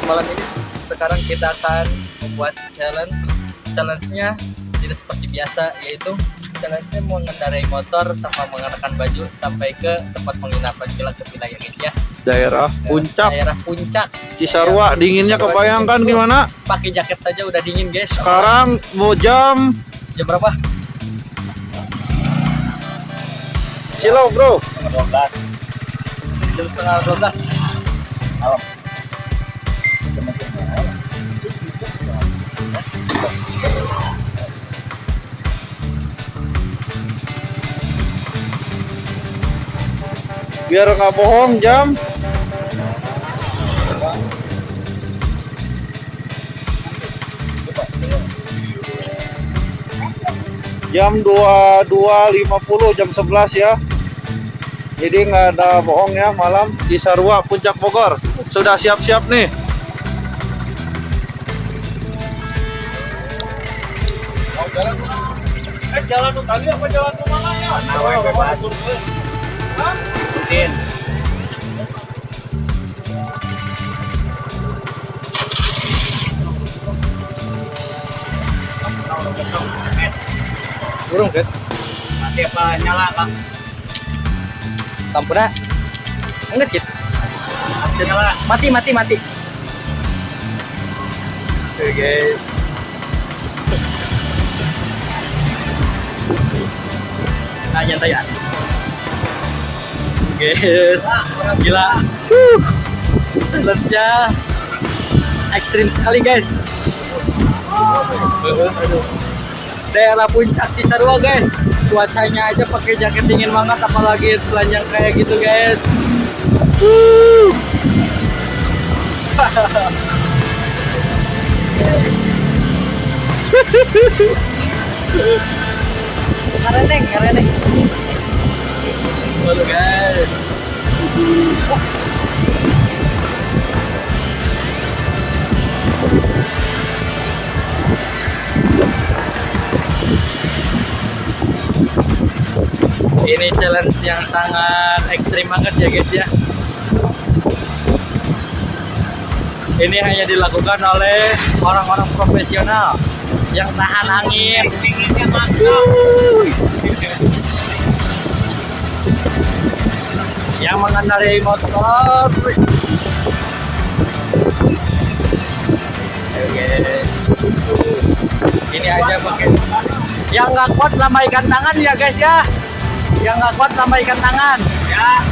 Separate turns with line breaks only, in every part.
malam ini sekarang kita akan membuat challenge-nya tidak seperti biasa, yaitu challenge-nya mengendarai motor tanpa mengenakan baju sampai ke tempat penginapan villa ke villa ya guys ya.
Daerah puncak
Daerah puncak
Cisarua, dinginnya kebayangkan gimana?
Pakai jaket saja udah dingin guys.
Sekarang mau jam
berapa?
silau bro.
Jam setengah 12 malam.
Biar nggak bohong jam jam 22.50, jam 11 ya. Jadi nggak ada bohong ya, malam di Cisarua Puncak Bogor. Sudah siap-siap nih.
Jalan tuh tadi apa jalan ke mana ya?
Din. Burung kan?
Mati apa nyala kak?
Lampunya enggak sih.
Nyala.
Mati. Oke guys. Nah, nyantai ya. Guys, gila. Challenge-nya ekstrim sekali guys. Daerah puncak Cisarua guys, cuacanya aja pakai jaket dingin banget, apalagi telanjang kayak gitu guys. Ngereneng. Halo guys. Ini challenge yang sangat ekstrim banget ya guys ya. Ini hanya dilakukan oleh orang-orang profesional yang tahan angin.
Dinginnya mantap.
Yang mengendarai motor. Ayo guys. Ini aja pakai. Yang nggak kuat lambaikan tangan ya guys ya. Yang nggak kuat lambaikan tangan ya.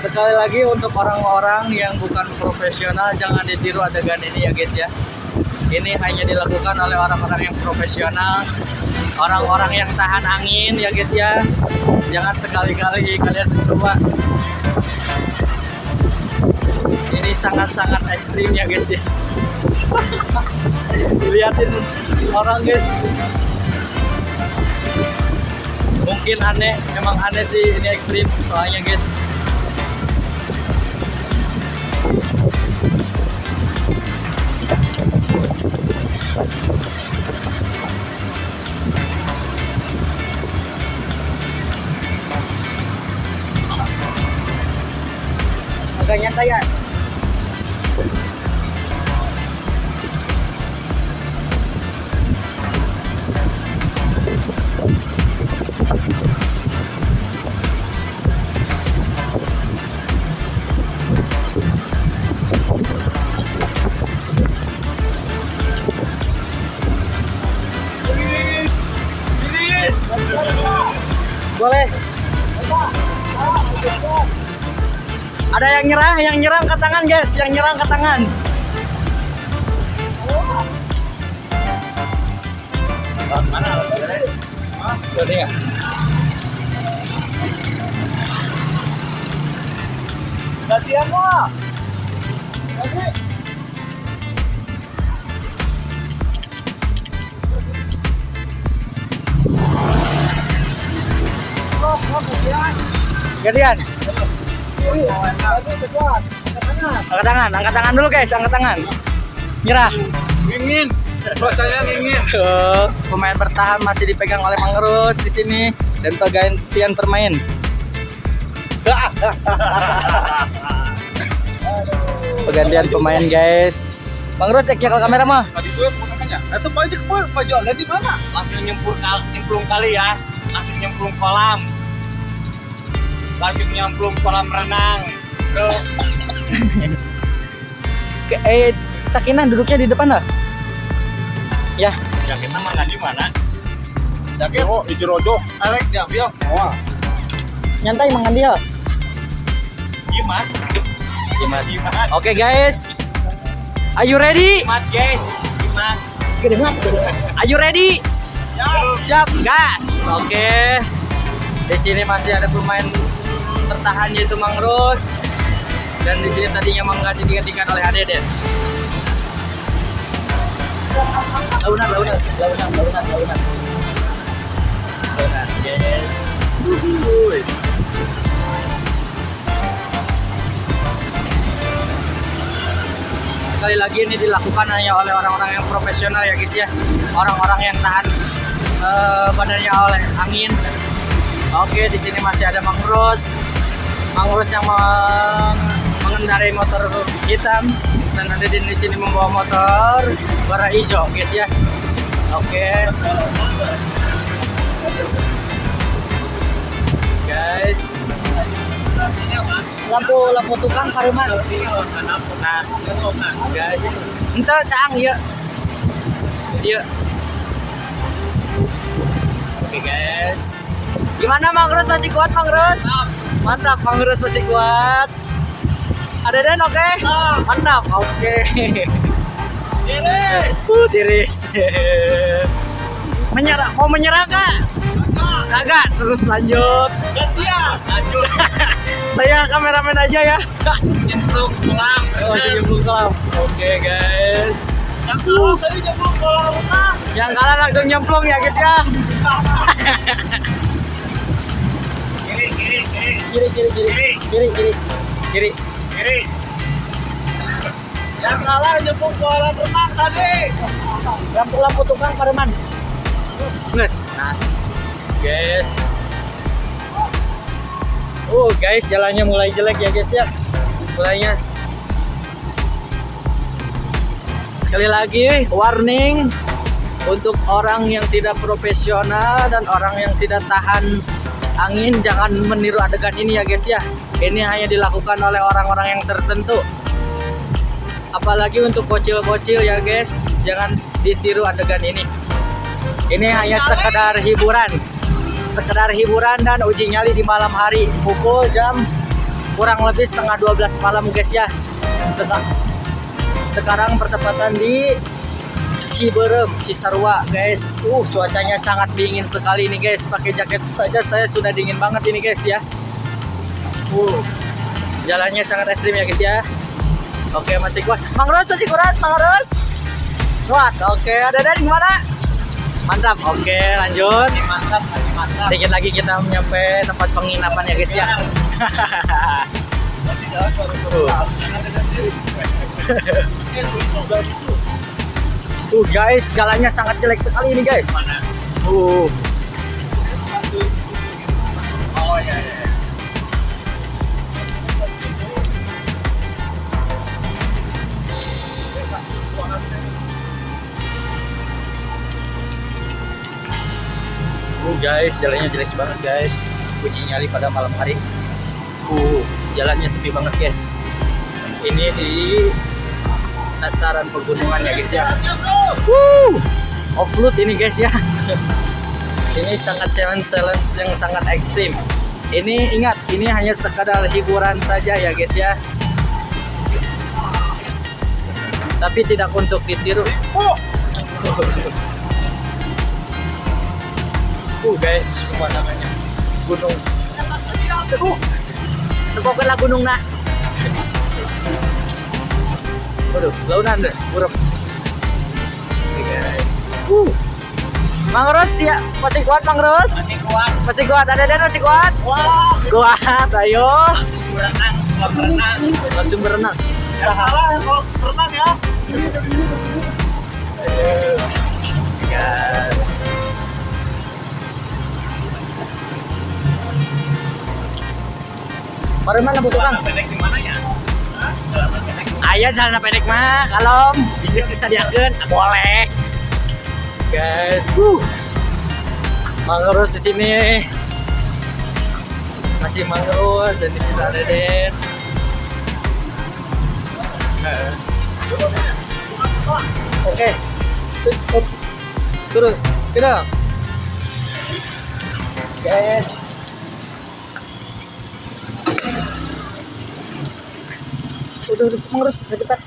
Sekali lagi untuk orang-orang yang bukan profesional, jangan ditiru adegan ini ya guys ya. Ini hanya dilakukan oleh orang-orang yang profesional, orang-orang yang tahan angin ya guys ya. Jangan sekali-kali kalian mencoba. Ini sangat-sangat ekstrim ya guys ya. Lihatin orang guys. Mungkin aneh, memang aneh sih ini ekstrim soalnya guys. Agak nyantai ya. Boleh. Ada yang nyerang ke tangan guys, yang nyerang ke tangan.
Mana?
Hah? Berarti nggak?
Gantian mo.
Gantian. Angkat tangan dulu guys, angkat tangan. Nyerah.
Ingin. Bacanya ingin.
Pemain bertahan masih dipegang oleh Mangrus di sini dan pergantian permain. Pergantian pemain guys. Mangrus cek ya ke kamera mah.
Tadi gue namanya. Itu baju agak di mana? Langsung nyemplung kali ya. Langsung nyemplung kolam. Langsung nyemplung kolam renang. Tuh.
Sakinah duduknya di depan lah. Ya.
Ya kita mah nggak di mana. Tapi oh di Jerojo. Alek dia biar. Wah.
Nyantai mangan dia.
Gimana? Gimana?
Oke guys. Are you ready?
Gimana guys? Gimana?
Are you ready?
Ya.
Siap, gas. Oke. Di sini masih ada pemain bertahan yaitu Mangrus. Dan di sini tadinya Mangga digantikan oleh Adeden. Launan. Yes. Sekali lagi ini dilakukan hanya oleh orang-orang yang profesional ya guys ya. Orang-orang yang tahan badannya oleh angin. Oke, di sini masih ada Mangrus yang mengendarai motor hitam dan ada di sini membawa motor warna hijau guys ya. Oke. Guys. Lampu tukang pareman. Nah, guys. Ente cang ya. Dia. Oke guys. Gimana Mangrus, masih kuat Mangrus? Mantap, Mangrus masih kuat. Ada Den oke? Mantap, oke. Tiris. Mau menyerah kak? Kagak, terus lanjut.
Gantian. Lanjut.
Saya kameramen aja ya.
Nyemplung kolam.
Masih nyemplung kolam. Oke guys.
Yang kalah tadi nyemplung kolam renang.
Yang kalah langsung nyemplung ya guys ya. Kiri.
Yang kalah nyemplung kolam renang tadi.
Lampu tukang pareman. Guys. Nah. Guys. Guys, jalannya mulai jelek ya guys ya. Mulainya. Sekali lagi warning untuk orang yang tidak profesional dan orang yang tidak tahan angin, jangan meniru adegan ini ya guys ya. Ini hanya dilakukan oleh orang-orang yang tertentu. Apalagi untuk bocil-bocil ya guys, jangan ditiru adegan ini. Ini hanya sekedar hiburan dan uji nyali di malam hari pukul jam kurang lebih setengah 12 malam guys ya. Sekarang bertepatan di Ciberem, Cisarua guys. Cuacanya sangat dingin sekali nih guys. Pakai jaket saja saya sudah dingin banget ini guys ya. Jalannya sangat ekstrim ya guys ya. Oke, masih kuat. Mangrus masih kuat, Mangrus. Kuat. Oke, ada gimana? Mantap. Oke, lanjut.
Mantap.
Dikit lagi kita nyampe tempat penginapan ya guys ya. Guys, jalannya sangat jelek sekali ini guys.
Oh ya.
Guys, jalannya jelek banget guys. Uji nyali pada malam hari. Jalannya sepi banget guys. Ini di dataran pegunungan ya guys ya. Off-road ini guys ya. Ini sangat challenge yang sangat ekstrim. Ini ingat, ini hanya sekadar hiburan saja ya guys ya. Tapi tidak untuk ditiru. Guys, pemandangannya gunung. Tepoklah gunung nah. Waduh, launan deh, buruk. Oke guys. Mang Ros ya, masih kuat Mang Ros?
Masih kuat.
Masih kuat, ada masih kuat?
Wah.
Kuat, ayo.
Berenang.
Langsung berenang.
Ya salah kalau berenang ya.
Ayo. Guys. Baru mana Bu Tukang?
Pendek di mana ya?
Ayah celana pendek mah, kalau bisa disediakan boleh. Guys, Mangrus di sini. Masih Mangrus dan di sini ada Den. Oke. Terus, kita. Guys. Udah, Mangrus, dekat.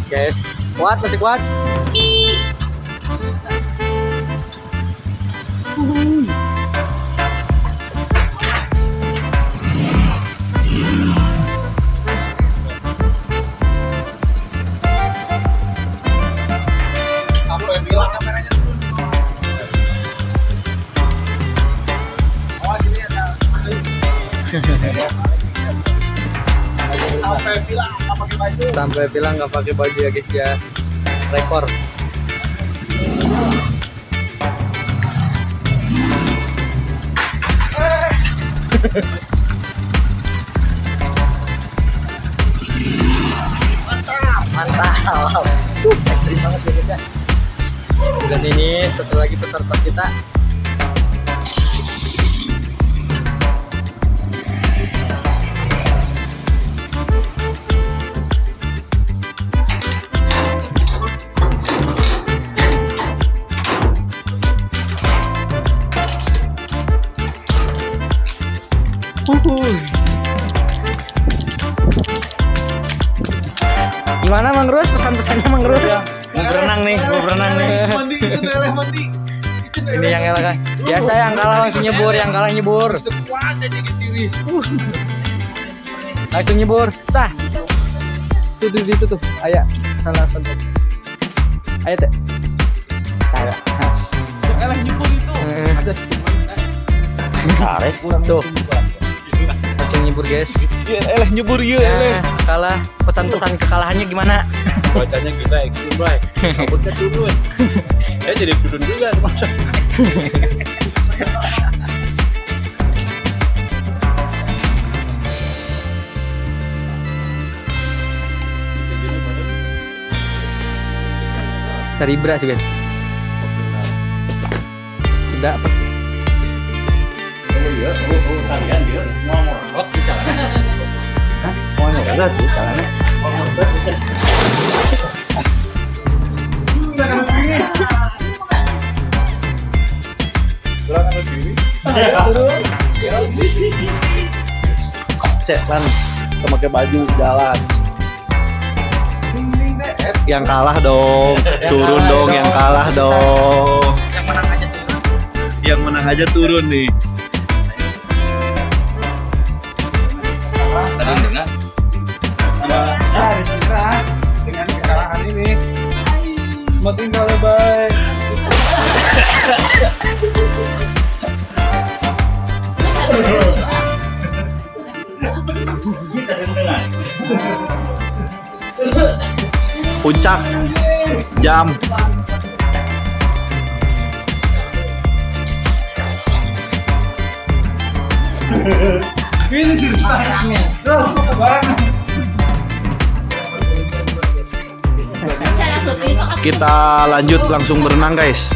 Guys, kuat, masih kuat.
Sampai bilang kameranya turun. Oh, sini ada. Sampai bilang nggak pakai baju.
Sampai bilang nggak pakai baju ya guys ya. Rekor. Mantap. Ekstrim banget ya guys ya. Dan ini satu lagi peserta kita. Gimana Mang Rus? Pesan-pesannya Mang Rus? Mau berenang nih, mau berenang nih.
Mandi, itu neleh mandi.
Ini yang kalah. Biasa yang kalah langsung nyebur, yang kalah nyebur.
Kuat jadi tiris.
Langsung nyebur. Tah. Tuh. Ayo, sana sentuh. Ayo teh. Ayo.
Neleh nyebur itu. Ada
Tarik tuh. Langsung nyebur guys.
eleh nyebur ya
Nah, kalah. Pesan-pesan kekalahannya gimana?
Bacanya kita ekstrim bray. Rambutnya turun. Ya jadi turun juga macam.
Tari bra sih Ben. Tidak apa?
Oh iya, tarian dia mau shot di jalan. Hah? Mau enggak tuh jalannya? Cek lans, kita pakai baju jalan. Yang kalah dong, turun dong, yang kalah dong.
Yang menang aja turun.
Yang menang aja turun nih. Tadi dengan dengan kekalahan ini. Mau tinggal bye.
Puncak jam
Ini sih
kita lanjut langsung berenang guys.